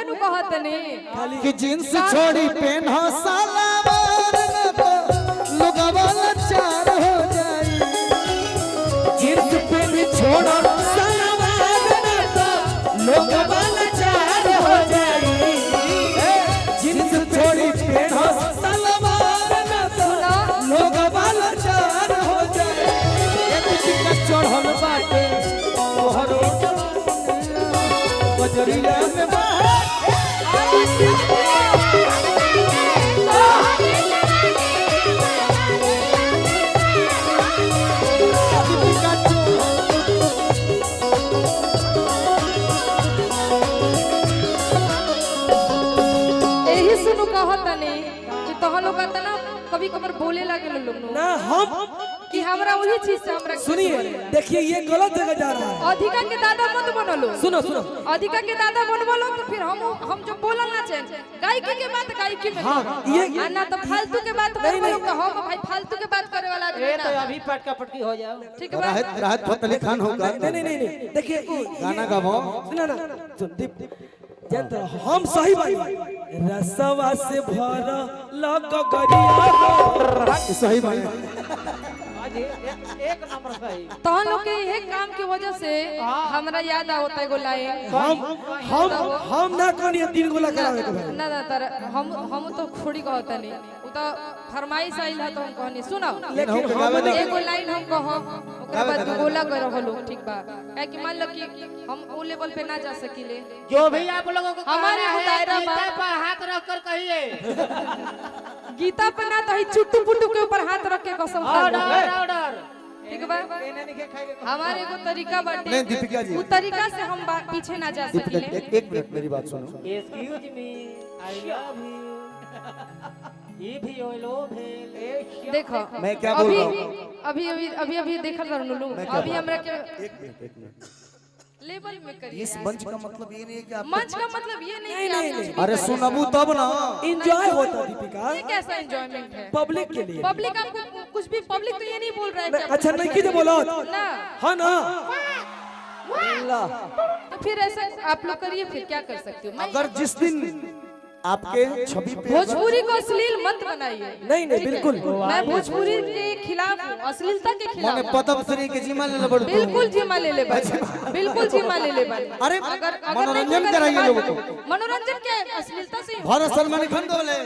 उहे नु कहत नहीं कि जींस छोड़ी पेन हो सलवार न तो लोगवा लाचार हो जाई। जींस पेन छोड़ो सलवार न तो लोगवा लाचार हो जाई। जींस छोड़ी पेन हो सलवार न तो लोगवा लाचार हो जाई। एक टिका चढ़ल बाटे तोहरो बजरिया में यही सुनु कहत नहीं कि तोह लोग ना कभी कभार बोले लगे लोग ना हम कि हमरा वही चीज से हमरा सुनिए देखिए ये गलत जगह जा रहा है। अधिका के दादा मत बनो लो। सुनो सुनो अधिका के दादा बन बोलो तो फिर हम जो बोलना ना चाहिए गायकी के बात गायकी में हाँ, ये ना तो फालतू के बात कर बोलो तो हम भाई फालतू के बात करे वाला ये तो अभी पटका पटकी हो जाओ। ठीक है राहत फतेह अली खान होगा। नहीं देखिए गाना गाओ सुना ना सुन दीप जानते हो हम सही बात रसवा से भर लग गरिया सही बात एक नंबर सही। तो हम लोग के यही काम की वजह से हमरा याद आवता है गोलाए हम ना कहनी 3 गोला करावे के भाई ना तर हम तो थोड़ी कहता नहीं वो तो फरमाइश आइल है तो हम कहनी सुनो लेकिन हम एगो लाइन हम कहो ओकरा बाद दू गोला कर रहलो ठीक बा काहे कि मान लो कि हम वो लेवल पे ना जा सकीले जो भी आप लोगों को हमारे कहना है दायरा गीता पर हाथ रख कर कहिए। गीता पे ना तो ही चुट्टू पुट्टू के ऊपर हाथ रख के कसम खा लो ऑर्डर ऑर्डर ठीक बा हमारे एगो तरीका बाटे नहीं दीपिका जी उस तरीका से हम पीछे ना जा दीपिका सकीले एक मिनट मेरी बात सुनो। Excuse me I love you if you love him. देखो मैं क्या बोल रहा हूँ अभी देखल रहनु लोग अभी हमरा के एक मिनट लेवल में करिए इस मंच का मतलब ये नहीं है कि आप मंच का मतलब ये नहीं कि आप कुछ भी अरे सुनबू तब ना एंजॉय होता दीपिका ये कैसा एंजॉयमेंट है पब्लिक के लिए पब्लिक आपको कुछ भी पब्लिक तो ये नहीं बोल रहा है कि अच्छा नहीं कीजिए बोलो ना हाँ ना तो फिर ऐसा आप लोग करिए फिर क्या कर सकते हो अगर जिस दिन आपके छवि पे भोजपुरी को अश्लील मत बनाइए नहीं बिल्कुल मैं भोजपुरी के खिलाफ हूँ अश्लीलता के खिलाफ माने हूँ। पद्मश्री के जिम्मा ले बड़ बिल्कुल जिम्मा ले ले भाई बिल्कुल जिम्मा ले ले भाई अरे अगर मनोरंजन कराइए लोगों को। मनोरंजन क्या है अश्लीलता से भारत सलमान खान बोले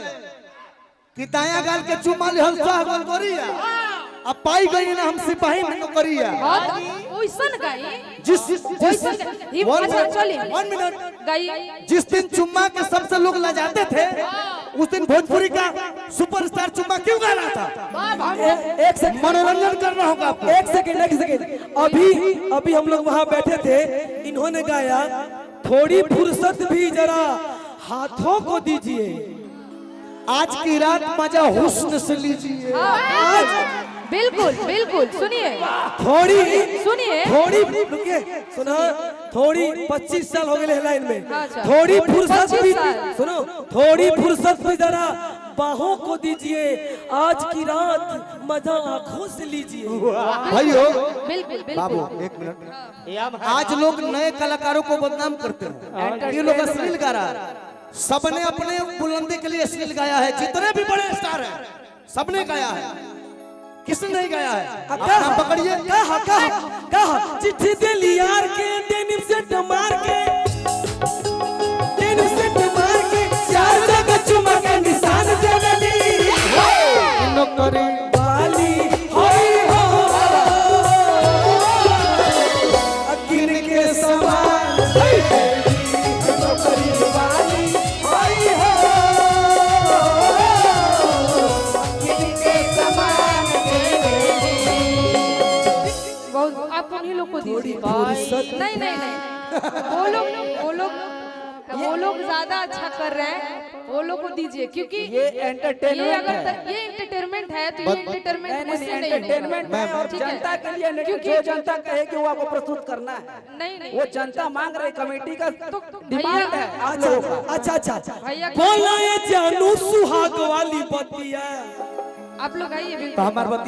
कि दाया गाल के चुमा ले हंसा गोल गोरिया अब पाई गई ना हम सिपाही में नौकरिया ओइसन गाई जिस अच्छा चलिए 1 मिनट गाई जिस दिन चुम्मा के सबसे लोग लजाते थे उस दिन भोजपुरी का सुपरस्टार चुम्मा क्यों गा रहा था? एक सेकंड मनोरंजन कर रहा होगा आपको। एक सेकंड अभी हम लोग वहाँ बैठे थे इन्होंने गाया थोड़ी फुर्सत भी जरा हाथों को दीजिए आज की रात मजा हुस्न से लीजिए। आज बिल्कुल बिल्कुल सुनिए थोड़ी रुकिए सुना थोड़ी 25 साल हो गए लाइन में अच्छा। थोड़ी फुर्सत 25 भी साल। सुनो थोड़ी फुर्सत भी जरा बाहों को दीजिए आज की रात मजा आंखों से लीजिए भाइयों बिल्कुल बाबू बिल्कुल एक मिनट आज लोग नए कलाकारों को बदनाम करते हैं ये लोग अश्लील गा रहा है। सबने अपने बुलंदी के लिए अश्लील गाया है जितने भी बड़े स्टार हैं सबने गाया है किसने नहीं गाया है आप नाम पकड़िए कहा चिट्ठी दे लियार के डेनिम से मार के चार जगह चुमा के निशान दे दी नौकरी वाली होई हो अकिन के समान नौकरी वाली होई हो अकिन के समान बहुत आप उन्हीं लोग को दीजिए फुर्सत नहीं वो लोग ज्यादा अच्छा कर रहे हैं वो लोग को दीजिए क्योंकि ये एंटरटेनमेंट है। ये एंटरटेनमेंट है तो ये एंटरटेनमेंट मुझसे नहीं एंटरटेनमेंट है और ठीक है। जनता के लिए क्योंकि जो जनता कहे कि वो आपको प्रस्तुत करना है नहीं वो जनता मांग रही कमेटी का तो डिमांड है आप लोगों का। अच्छा भैया बोला ये जानू सुहाग वाली बतिया आप लोग आइए तो बिल्कुल हमारे बात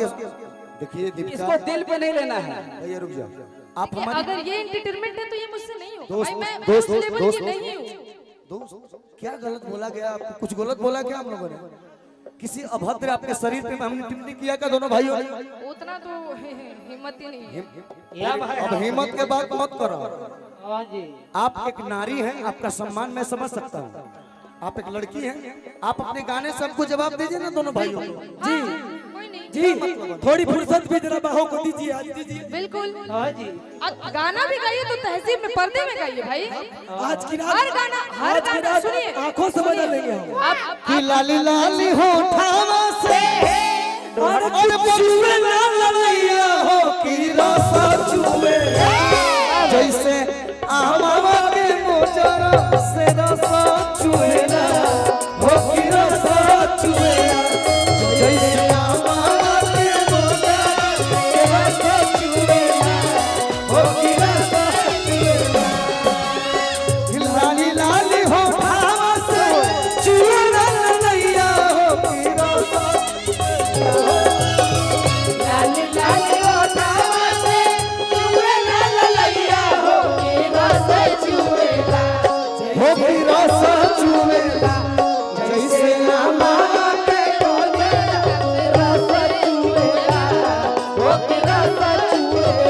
देखिए दीपिका इसको दिल पे नहीं लेना है। भैया रुक जाओ आप देखिए, हमारी अगर ये एंटरटेनमेंट है तो ये मुझसे नहीं होगा दोस्त- भाई मैं दोस्त- उस लेवल दोस्त- की नहीं हूँ दोस्त क्या गलत बोला गया आपको? कुछ गलत बोला क्या हम लोगों ने? किसी अभद्र आपके शरीर पे हमने टिप्पणी किया क्या दोनों भाइयों ने? उतना तो हिम्मत ही नहीं है। या भाई अब हिम्मत के बात मत करो। हाँ जी आप एक नारी हैं, आपका सम्मान मैं समझ सकता हूँ। आप एक लड़की हैं, आप अपने गाने से हमको जवाब दीजिए ना दोनों भाइयों को। जी कोई नहीं, जी थोड़ी फुर्सत भी जरा बाहों को दीजिए, आज दीजिए। बिल्कुल। हाँ जी गाना भी गाइए तो तहजीब में, पर्दे में गाइए भाई। आज की हर रात, गाना, हर आज की गाना रात सुनिए। आंखों से बदल लेंगे हम। आप कि लाली लाली होठावा से और चुए ना ललैया हो कि रसा चुए, जैसे आमावा के मोजरा से रसा चुए ना हो कि रसा चुए, जैसे आमावा के मोजरा से रसा चुए ना हो कि रसा चुए। लाली लाली होठावा से चुए ना ललैया हो कि रसा लाली लाली होठावा से चुए ना ललैया हो के रस चुएला। हो कि रसा चुएला, जैसे आमावा के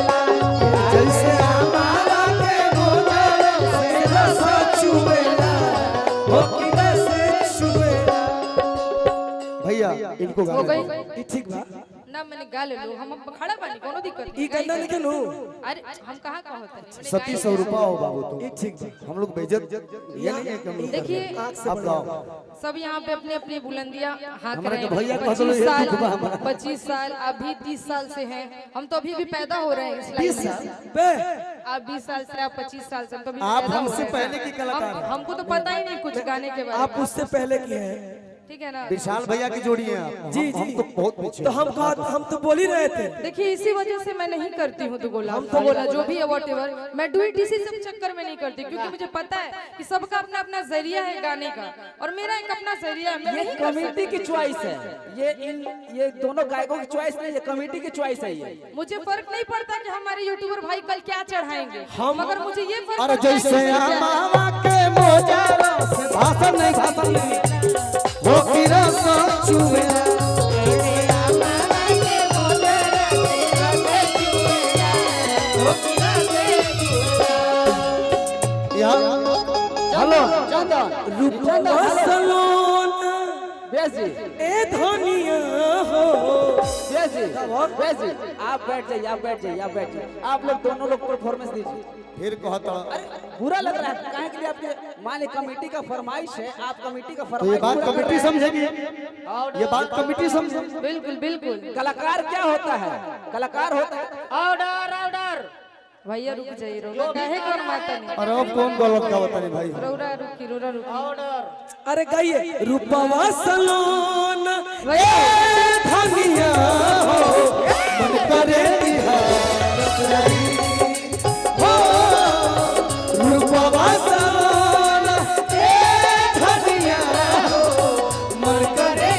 जैसे आमावा के मोजरा से रसा चुएला, हो कि रसा चुएला। भैया इनको हो गाने गई? दो। ई ठीक बा। ना मैंने गा ले लो, हम खड़ा बानी, कोनो दिक्कत ई नहीं। गंदा नहीं केनु? अरे हम कहाँ का होता है? सती स्वरूपा हो बाबू तुम। ई ठीक बा। हम लोग बेइज्जत ये नहीं है कि हम लोग देखिए, आँख से अब बदल गाओ। सब यहाँ पे अपनी अपनी बुलंदियाँ हाँक हमारे रहे के भैया हैं। कह दो, 25 ये साल, दुख बा हमारा। 25 साल, अभी 30 साल से हैं। हम तो अभी भी पैदा हो रहे हैं इस 20 लाइन साल में। बे आप 20 साल से, आप 25 साल से, हम तो अभी आप पैदा हो हमसे रहे हैं। पहले की कलाकार हैं। हमको तो पता ही नहीं कुछ गाने के बारे आप में। उससे पहले की हैं। ठीक है ना? विशाल भैया की जोड़ी है आप। जी हम जी तो बहुत पीछे तो हैं। हम तो बोल ही रहे थे। देखिए, इसी वजह से मैं नहीं करती हूँ दुगोला, दुगोला जो भी है व्हाटएवर। मैं डुएट इसी सब चक्कर में नहीं करती, क्योंकि मुझे पता है कि सबका अपना अपना जरिया है गाने का, और मेरा एक अपना जरिया है। मैं ये नहीं कर कमेटी की सकती। चॉइस है। ये दोनों गायकों की चॉइस नहीं, ये कमेटी की चॉइस है। ये मुझे फर्क नहीं पड़ता कि हमारे यूट्यूबर भाई कल क्या चढ़ाएंगे, मगर मुझे ये फर्क अरे पड़ता है कि जैसे क्या है। आमावा के मोजरा से भाषण नहीं हो कि रसा चुएला, हेलो चंदन, रूपवा सलोना बेस जी, ए धनिया हो। बेस जी, बेस जी, आप बैठ जाइए, आप बैठ जाइए, आप बैठ जाइए। आप लोग दोनों लोग परफॉर्मेंस दीजिए। फिर कहता अरे बुरा लग रहा है काहे के लिए? आपके मान कमेटी का फरमाइश है, आप कमेटी का तो ये फरमाइश बात पूरा कर कमेटी रहे हैं। समझेगी, ये बात कमेटी समझेगी। बिल्कुल बिल्कुल। कलाकार क्या होता है? कलाकार होता है ऑर्डर ऑर्डर भैया रुक जाइए, रौरा काहे कर माता नहीं। अरे अब कौन गलत का बता नहीं भाई। रौरा रुकी, रौरा रुकी। ऑर्डर। अरे गाइए, रूपवा सलोना भैया धनिया हो मन करे निहार हो, रूपवा सलोना ए धनिया हो मन करे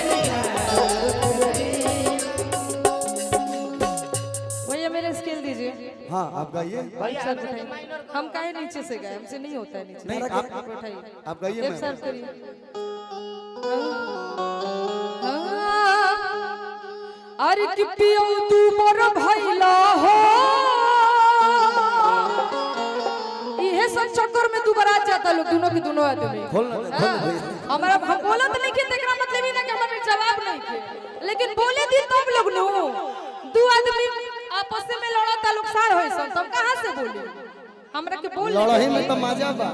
भैया मेरे स्केल दीजिए। हाँ आप गाइए। सर उठाइए। हम काहे नीचे से गए? हमसे नहीं होता है नीचे। नहीं, आप- आप उठाइए, आप गाइए। एक मैं सर्व करिए। अरे कि पियो तू मोर भैला हो, इहे सब चक्कर में तू बरात जाता लोग, दोनों के दोनों आदमी। खोल ना, खोल ना भैया। हमारा हम बोलत नहीं कि तेरा मतलब ही ना कि हमारे जवाब नहीं के, लेकिन बोले दी तब लोग नो। दो आदमी आपस में लड़ता लोग सार होई सन, तब कहां से बोली? हमरा के बोल लड़ाई में तो मजा बा।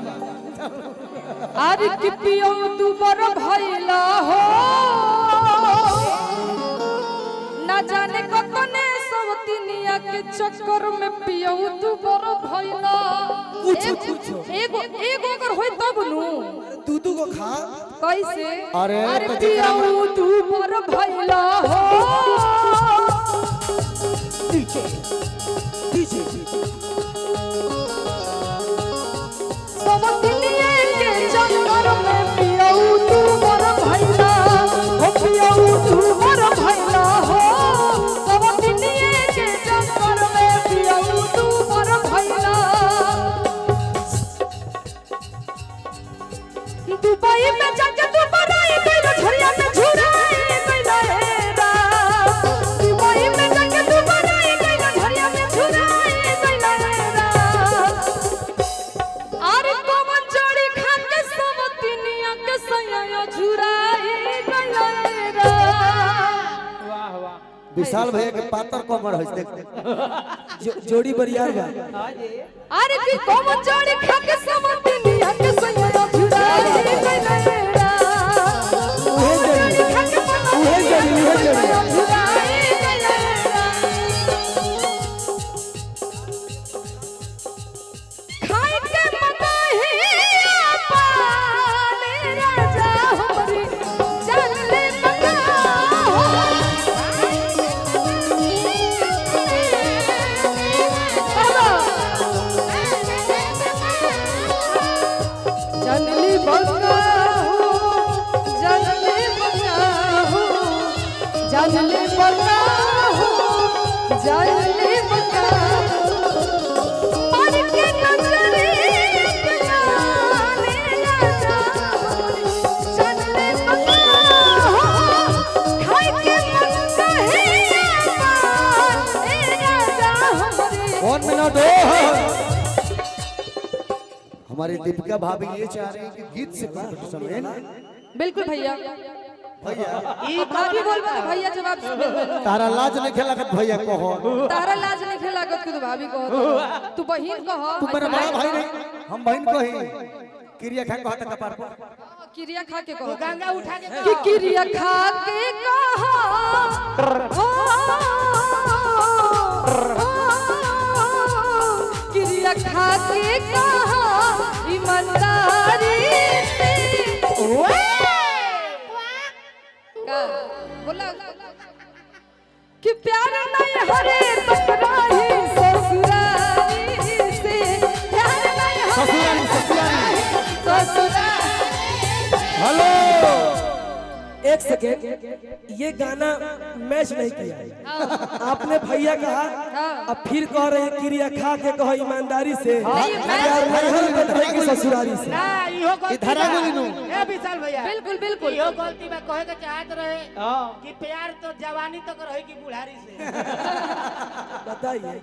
अरे कि पियो तू मोर भैला हो, ना जाने कतने सब दुनिया के चक्कर में पियो तू मोर भैला। एगो एगो अगर होई तब नु दूधू को खा। कैसे? अरे अरे तो पियो तू मोर भैला हो, सब दुनिया के चक्कर में पियो तू मोर भैला हो, पियो तू मोर भैला हो, सब दुनिया के चक्कर में पियो तू मोर भैला। दुबई में जाके तू बनाई गइलो झरिया में झुराई गइलो हेरा दुबई में जाके तू बनाई गइलो झरिया में झुराई गइलो हेरा अरे कमन जोड़ी खा के सब तिनिया के सया झुराई गइलो हेरा वाह वाह विशाल भैया के पातर कमर है देख जोड़ी बरियार बा हाँ जी अरे कि कमन जोड़ी खा के सब तिनिया के सया झुराई गइलो हेरा उहे जोड़ी उहे जोड़ी झुराई गइलो हेरा खाए के मनाही पाले राजा हमरी जान ले बता जनली बंगा जनली बंगा जनली बंगा जनली बंगा पर के नजरे प्याले राजा जनली बंगा खाए के मंगा है राजा हमरे 1 मिनट हो हमारी दीपिका भाभी ये चाह रही है कि गीत से कुछ समझे ना बिल्कुल भैया भैया भाभी बोलबे तो भैया जवाब देबे तारा लाज नहीं खेलागत भैया कहो तारा लाज नहीं खेलागत कि तू भाभी कहो तू बहिन कहो तू मेरा बड़ा भाई नहीं हम बहन कही क्रिया खा कहता कपार पर क्रिया खा के कहो गंगा उठा के कि क्रिया खा के कहो क्रिया खा के कहो ईमानदारी से का बोला कि प्यार नहीं हरे टकराई ससुरारी से प्यार नहीं हरे ससुरारी हेलो एक सेकेंड ये गाना मैच नहीं किया आपने भैया कहा अब फिर कह रहे हैं क्रिया खा के कहो ईमानदारी से प्यार नहीं है बदले की ससुरारी से ना इहो गलती धरा बा। गोली नु। ए विशाल भैया बिल्कुल बिल्कुल इहो गलती बा कहे के चाहत रहे कि प्यार तो जवानी तक रही कि बुढ़ारी से बताइए